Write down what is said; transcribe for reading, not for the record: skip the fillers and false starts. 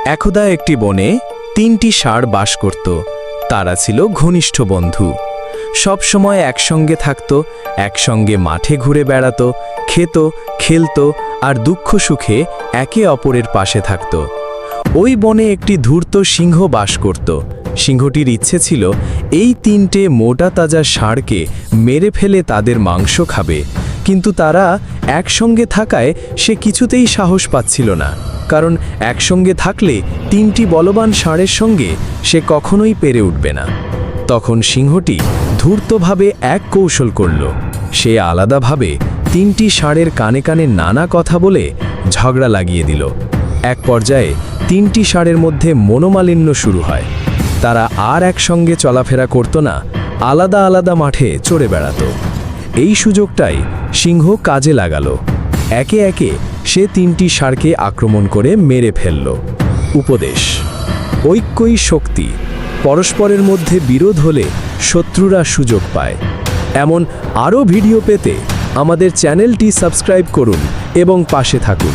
একদা একটি বনে ৩টি ষাঁড় বাস করত। তারা ছিল ঘনিষ্ঠ বন্ধু। সব সময় একসঙ্গে থাকত, একসঙ্গে মাঠে ঘুরে বেড়াতো, খেত, খেলতো আর দুঃখ সুখে একে অপরের পাশে থাকত। ওই বনে একটি ধূর্ত সিংহ বাস করত। সিংহটির ইচ্ছে ছিল এই ৩টে মোটা তাজা ষাঁড়কে মেরে ফেলে তাদের মাংস খাবে, কিন্তু তারা একসঙ্গে থাকায় সে কিছুতেই সাহস পাচ্ছিল না, কারণ একসঙ্গে থাকলে ৩টি বলবান ষাঁড়ের সঙ্গে সে কখনোই পেরে উঠবে না। তখন সিংহটি ধূর্তভাবে এক কৌশল করল। সে আলাদাভাবে ৩টি ষাঁড়ের কানে কানে নানা কথা বলে ঝগড়া লাগিয়ে দিল। এক পর্যায়ে ৩টি ষাঁড়ের মধ্যে মনোমালিন্য শুরু হয়। তারা আর একসঙ্গে চলাফেরা করত না, আলাদা আলাদা মাঠে চড়ে বেড়াত। এই সুযোগটাই সিংহ কাজে লাগালো। একে একে সে ৩টি ষাঁড়কে আক্রমণ করে মেরে ফেলল। উপদেশ: ঐক্যই শক্তি। পরস্পরের মধ্যে বিরোধ হলে শত্রুরা সুযোগ পায়। এমন আরও ভিডিও পেতে আমাদের চ্যানেলটি সাবস্ক্রাইব করুন এবং পাশে থাকুন।